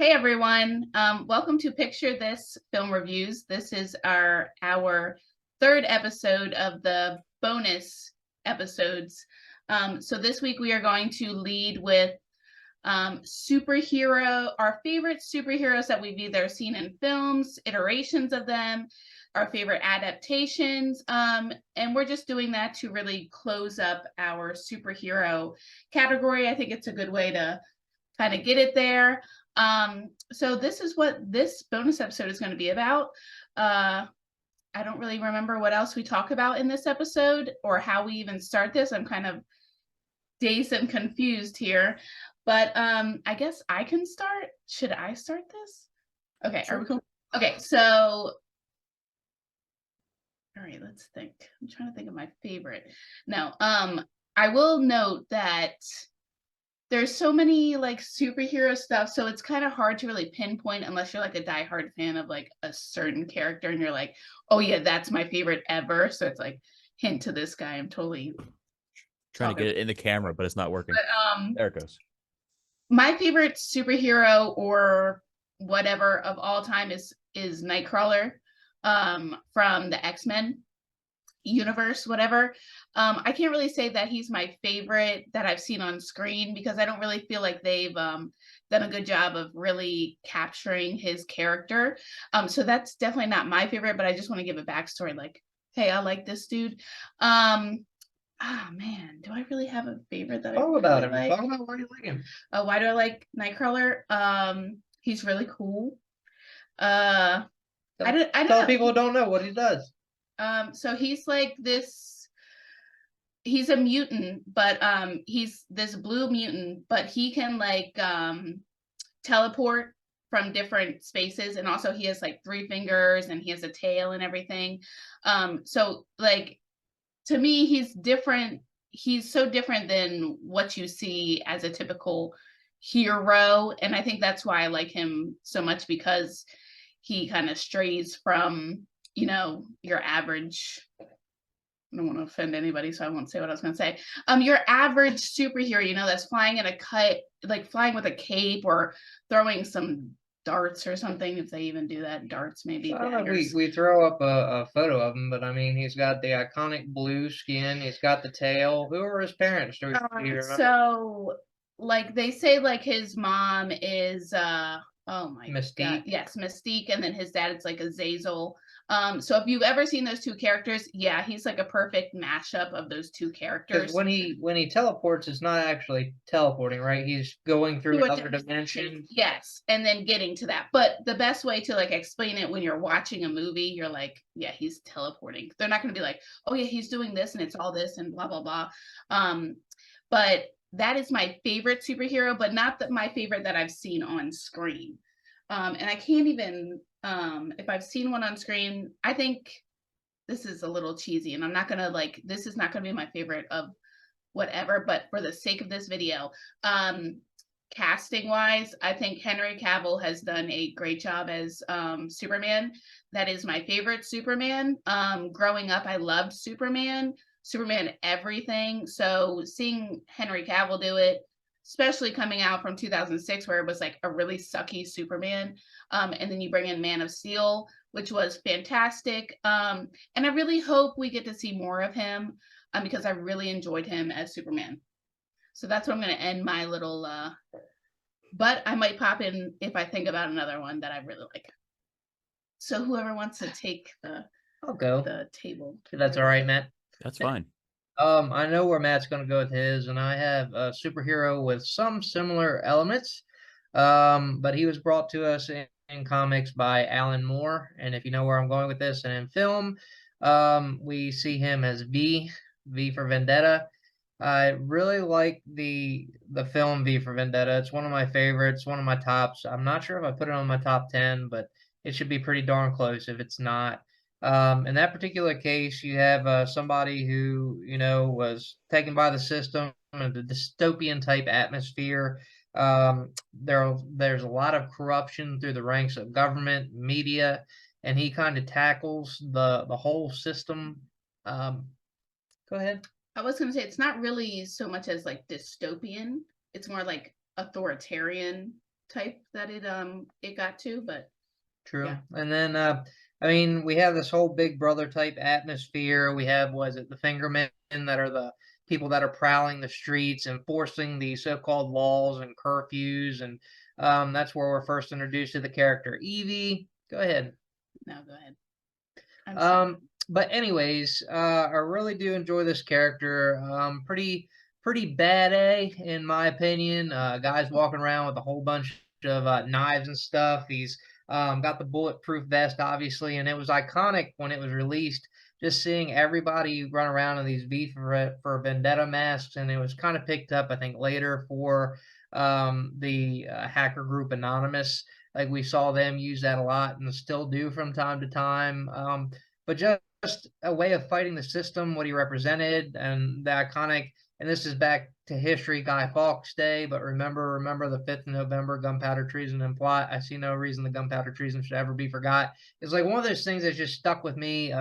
Hey everyone, welcome to Picture This Film Reviews. This is our third episode of the bonus episodes. So this week we are going to lead with our favorite superheroes that we've either seen in films, iterations of them, our favorite adaptations, and we're just doing that to really close up our superhero category. I think it's a good way to kind of get it there. So this is what this bonus episode is going to be about. I don't really remember what else we talk about in this episode or how we even start this. I'm kind of dazed and confused here, but I guess I can start. Should I start this? Okay, Sure. are we cool? Okay, so all right, let's think. I'm trying to think of my favorite. No, I will note that there's so many like superhero stuff, so it's kind of hard to really pinpoint unless you're like a diehard fan of like a certain character and you're like, oh yeah, that's my favorite ever. So it's like hint to this guy. I'm totally Trying to talking. get it in the camera, but it's not working. But There it goes. my favorite superhero or whatever of all time is Nightcrawler from the X-Men universe, whatever. I can't really say that he's my favorite that I've seen on screen because I don't really feel like they've done a good job of really capturing his character. So that's definitely not my favorite, but I just want to give a backstory like, hey, I like this dude. Man, do I really have a favorite that I Talk about really him. like? Talk about why you like him. Why do I like Nightcrawler? He's really cool. I don't Tell know. people who don't know what he does. So he's like this, he's a mutant, but he's this blue mutant, but he can like teleport from different spaces, and also he has like 3 fingers and he has a tail and everything. So like to me he's different. He's so different than what you see as a typical hero, and I think that's why I like him so much, because he kind of strays from, your average. I don't want to offend anybody, so I won't say what I was going to say. Your average superhero, that's flying in a kite, like flying with a cape or throwing some darts or something, if they even do that. Darts, maybe. We throw up a photo of him, but I mean, he's got the iconic blue skin. He's got the tail. Who are his parents? Do you remember? So, like they say, like his mom is oh my Mystique. God, yes, Mystique, and then his dad is like Azazel. So if you've ever seen those two characters, yeah, he's like a perfect mashup of those two characters. Because when he teleports, it's not actually teleporting, right? He's going through other dimensions. Yes, and then getting to that. But the best way to like explain it when you're watching a movie, you're like, yeah, he's teleporting. They're not going to be like, oh yeah, he's doing this and it's all this and blah blah blah. But that is my favorite superhero, but not my favorite that I've seen on screen. And I can't even, if I've seen one on screen, I think this is a little cheesy, and I'm not gonna like, this is not gonna be my favorite of whatever, but for the sake of this video, casting wise, I think Henry Cavill has done a great job as Superman. That is my favorite Superman. Growing up, I loved Superman everything. So seeing Henry Cavill do it, especially coming out from 2006, where it was like a really sucky Superman, and then you bring in Man of Steel, which was fantastic. And I really hope we get to see more of him, because I really enjoyed him as Superman. So that's what I'm going to end my little, but I might pop in if I think about another one that I really like. So whoever wants to take I'll go. the table. That's all right, Matt. That's fine. I know where Matt's going to go with his, and I have a superhero with some similar elements. But he was brought to us in comics by Alan Moore, and if you know where I'm going with this, and in film, we see him as V for Vendetta. I really like the film V for Vendetta. It's one of my favorites, one of my tops. I'm not sure if I put it on my top 10, but it should be pretty darn close if it's not. In that particular case, you have somebody who, was taken by the system and the dystopian type atmosphere. There's a lot of corruption through the ranks of government, media, and he kind of tackles the whole system. Go ahead. I was going to say, it's not really so much as like dystopian. It's more like authoritarian type that it got to, but True. yeah. And then I mean, we have this whole Big Brother type atmosphere. We have, was it the Fingermen that are the people that are prowling the streets, enforcing the so-called laws and curfews, and that's where we're first introduced to the character Evie. Go ahead. No, go ahead. I'm sorry. But anyways, I really do enjoy this character. Pretty bad A in my opinion. Guy's walking around with a whole bunch of knives and stuff. He's got the bulletproof vest, obviously, and it was iconic when it was released. Just seeing everybody run around in these V for Vendetta masks, and it was kind of picked up, I think, later for the hacker group Anonymous. Like we saw them use that a lot and still do from time to time. But just a way of fighting the system, what he represented, and the iconic. And this is back to history, Guy Fawkes Day. But remember the 5th of November, gunpowder treason and plot. I see no reason the gunpowder treason should ever be forgot. It's like one of those things that's just stuck with me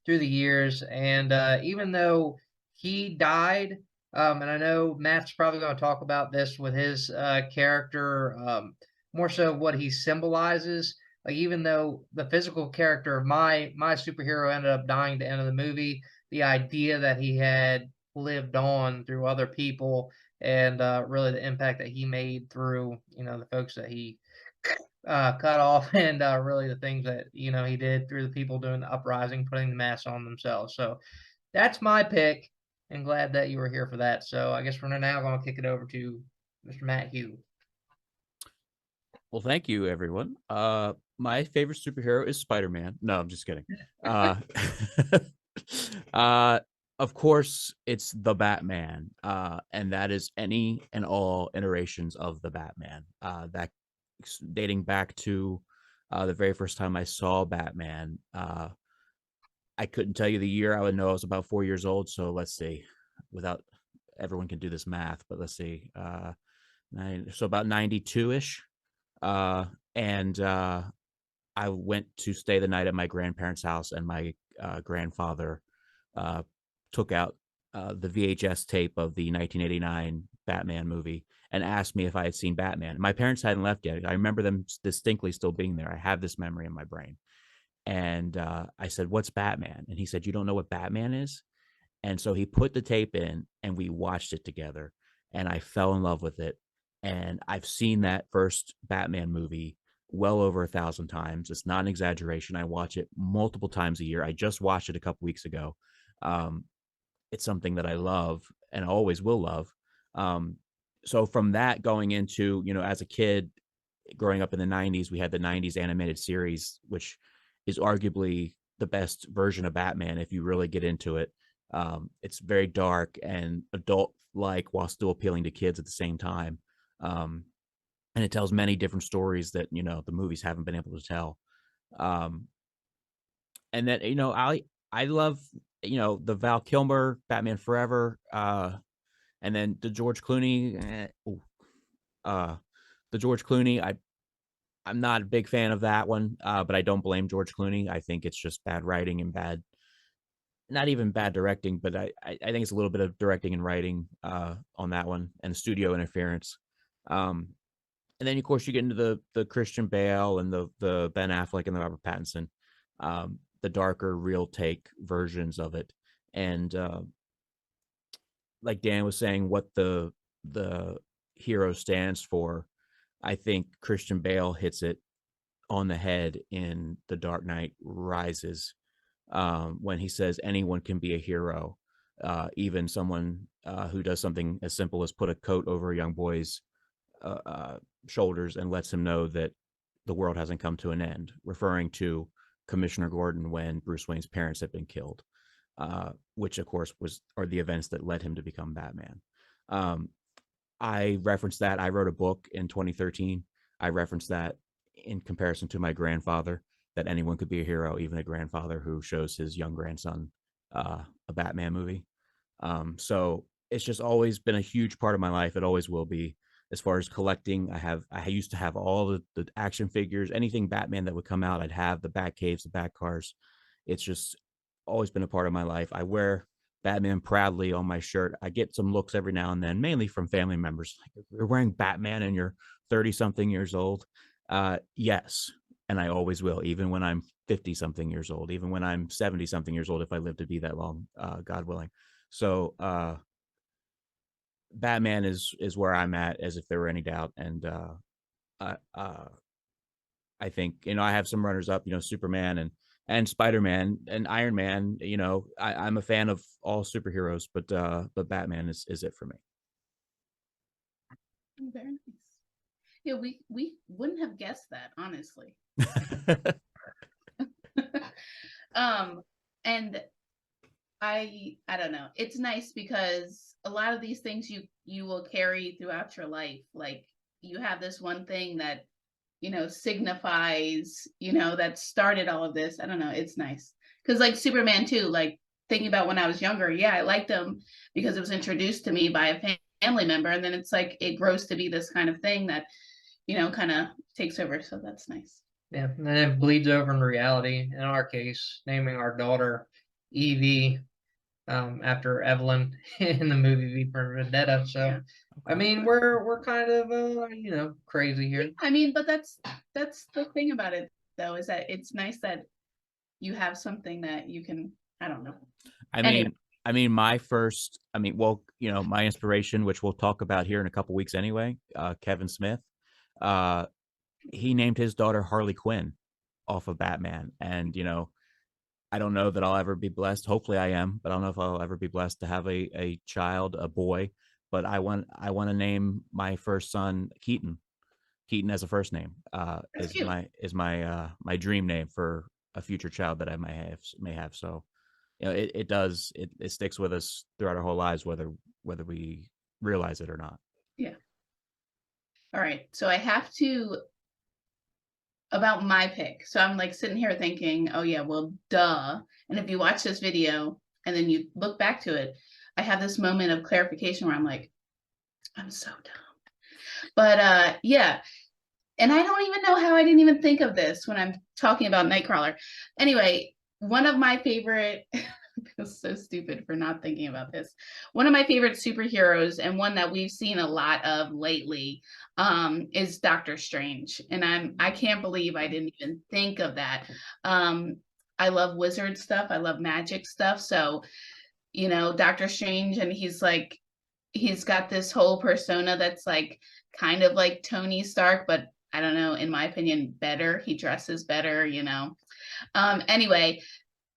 through the years. And even though he died, and I know Matt's probably going to talk about this with his character, more so what he symbolizes. Like even though the physical character of my superhero ended up dying at the end of the movie, the idea that he had lived on through other people and really the impact that he made through the folks that he cut off and really the things that he did through the people doing the uprising, putting the mask on themselves. So that's my pick, and glad that you were here for that. So I guess we're now going to kick it over to Mr. Matt Hugh. Well, thank you, everyone. My favorite superhero is Spider-Man. No, I'm just kidding. Of course, it's the Batman, and that is any and all iterations of the Batman. That dating back to the very first time I saw Batman. I couldn't tell you the year. I would know I was about 4 years old. So let's see, without everyone can do this math, but let's see, so about 92-ish. And I went to stay the night at my grandparents' house, and my grandfather took out the VHS tape of the 1989 Batman movie and asked me if I had seen Batman. My parents hadn't left yet. I remember them distinctly still being there. I have this memory in my brain. And I said, "What's Batman?" And he said, "You don't know what Batman is?" And so he put the tape in, and we watched it together, and I fell in love with it. And I've seen that first Batman movie well over 1,000 times. It's not an exaggeration. I watch it multiple times a year. I just watched it a couple weeks ago. It's something that I love and always will love. So from that going into, as a kid growing up in the 90s, we had the 90s animated series, which is arguably the best version of Batman if you really get into it. It's very dark and adult-like while still appealing to kids at the same time. And it tells many different stories that, the movies haven't been able to tell. And then, I love, the Val Kilmer Batman Forever, and then the George Clooney, I'm not a big fan of that one, but I don't blame George Clooney. I think it's just bad writing and not even bad directing, but I think it's a little bit of directing and writing on that one, and studio interference. And then of course you get into the Christian Bale and the Ben Affleck and the Robert Pattinson, the darker real take versions of it. And like Dan was saying, what the hero stands for, I think Christian Bale hits it on the head in The Dark Knight Rises, when he says anyone can be a hero, even someone who does something as simple as put a coat over a young boy's shoulders and lets him know that the world hasn't come to an end, referring to Commissioner Gordon when Bruce Wayne's parents had been killed, which of course are the events that led him to become Batman. I referenced that. I wrote a book in 2013. I referenced that in comparison to my grandfather, that anyone could be a hero, even a grandfather who shows his young grandson a Batman movie. So it's just always been a huge part of my life. It always will be. As far as collecting, I used to have all the action figures, anything Batman that would come out, I'd have the Bat Caves, the Bat Cars. It's just always been a part of my life. I wear Batman proudly on my shirt. I get some looks every now and then, mainly from family members. Like, you're wearing Batman and you're 30 something years old. Yes. And I always will, even when I'm 50 something years old, even when I'm 70 something years old, if I live to be that long, God willing. So, Batman is where I'm at, as if there were any doubt. And, I think, I have some runners up, Superman and Spider-Man and Iron Man. I'm a fan of all superheroes, but Batman is it for me. Very nice. Yeah, we wouldn't have guessed that, honestly. And I don't know. It's nice because a lot of these things you will carry throughout your life. Like, you have this one thing that signifies, that started all of this. I don't know. It's nice. Because like Superman too, like thinking about when I was younger, yeah, I liked him because it was introduced to me by a family member. And then it's like, it grows to be this kind of thing that, kind of takes over. So that's nice. Yeah, and then it bleeds over in reality. In our case, naming our daughter Evie after Evelyn in the movie V for Vendetta. So, Yeah. I mean, we're kind of crazy here. I mean, but that's the thing about it, though, is that it's nice that you have something that you can. I don't know. My inspiration, which we'll talk about here in a couple weeks anyway, Kevin Smith, he named his daughter Harley Quinn off of Batman. And, I don't know that I'll ever be blessed. Hopefully I am, but I don't know if I'll ever be blessed to have a child, a boy. But I want to name my first son Keaton. Keaton as a first name is my dream name for a future child that I may have. So, it sticks with us throughout our whole lives, whether we realize it or not. Yeah. All right. So I have to about my pick. So I'm like sitting here thinking, oh yeah, well, duh. And if you watch this video and then you look back to it, I have this moment of clarification where I'm like, I'm so dumb. But yeah. And I don't even know how I didn't even think of this when I'm talking about Nightcrawler. Anyway, one of my favorite, I feel so stupid for not thinking about this. One of my favorite superheroes, and one that we've seen a lot of lately, is Doctor Strange. And I can't believe I didn't even think of that. I love wizard stuff. I love magic stuff. So, Doctor Strange, and he's got this whole persona that's like kind of like Tony Stark, but I don't know, in my opinion, better. He dresses better, Anyway,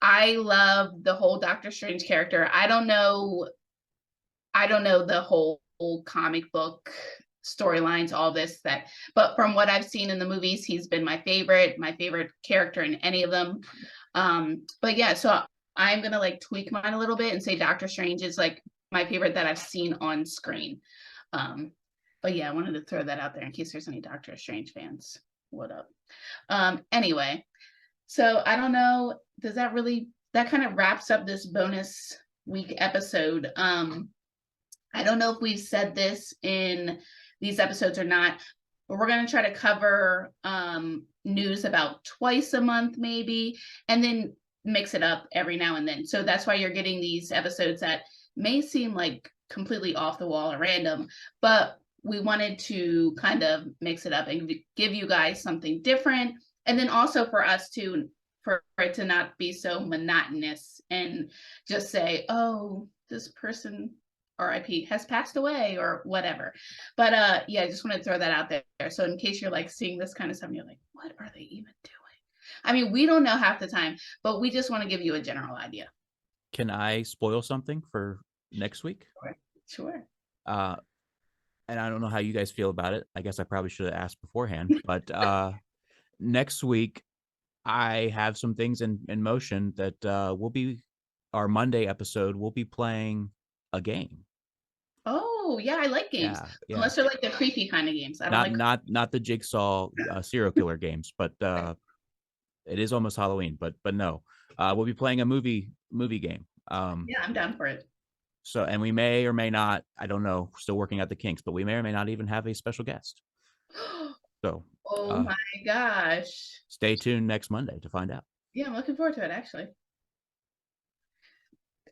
I love the whole Doctor Strange character. I don't know the whole comic book storylines, all this, but from what I've seen in the movies, he's been my favorite character in any of them. But yeah, so I'm gonna like tweak mine a little bit and say Doctor Strange is like my favorite that I've seen on screen. But yeah, I wanted to throw that out there in case there's any Doctor Strange fans. What up? Anyway, so I don't know, that kind of wraps up this bonus week episode. I don't know if we've said this in these episodes or not, but we're going to try to cover news about twice a month maybe, and then mix it up every now and then. So that's why you're getting these episodes that may seem like completely off the wall or random, but we wanted to kind of mix it up and give you guys something different. And then also for us for it to not be so monotonous and just say, oh, this person RIP has passed away or whatever. But yeah, I just want to throw that out there. So in case you're like seeing this kind of stuff and you're like, what are they even doing? I mean, we don't know half the time, but we just want to give you a general idea. Can I spoil something for next week? Sure. And I don't know how you guys feel about it. I guess I probably should have asked beforehand, but next week I have some things in motion that will be our Monday episode. We'll be playing a game. Oh yeah, I like games. Yeah. Unless they're like the creepy kind of games. I don't not the jigsaw serial killer games, but it is almost Halloween. But no, we'll be playing a movie game. Yeah, I'm down for it. So, and we may or may not, I don't know, still working out the kinks, but we may or may not even have a special guest. So, oh my gosh. Stay tuned next Monday to find out. Yeah, I'm looking forward to it, actually.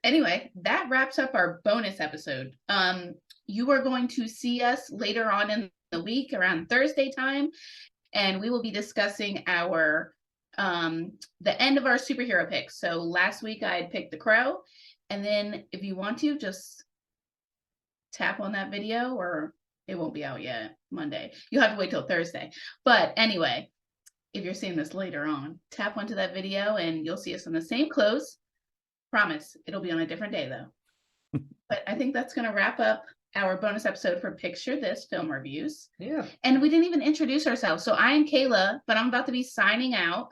anyway, that wraps up our bonus episode. You are going to see us later on in the week around Thursday time, and we will be discussing our the end of our superhero picks. So last week I had picked The Crow, and then if you want to, just tap on that video, or it won't be out yet Monday. You'll have to wait till Thursday. But anyway, if you're seeing this later on, tap onto that video and you'll see us in the same clothes. Promise, it'll be on a different day though. But I think that's going to wrap up our bonus episode for Picture This Film Reviews. Yeah. And we didn't even introduce ourselves. So I am Cayla, but I'm about to be signing out.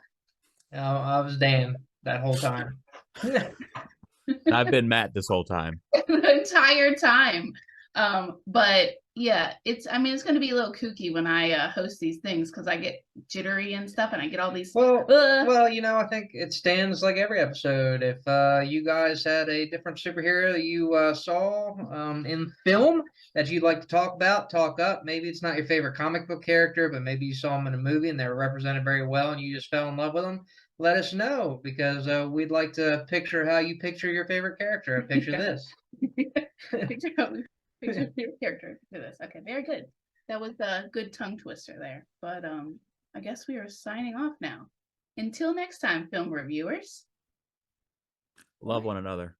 I was Dan that whole time. I've been Matt this whole time. The entire time. But yeah, it's going to be a little kooky when I host these things because I get jittery and stuff and I get all these. Well, I think it stands like every episode. If you guys had a different superhero that you saw in film that you'd like to talk about, talk up. Maybe it's not your favorite comic book character, but maybe you saw them in a movie and they were represented very well and you just fell in love with them. Let us know because we'd like to picture how you picture your favorite character and picture this. Picture your favorite character. Do this. Okay, very good. That was a good tongue twister there. But I guess we are signing off now. Until next time, film reviewers. Love one another.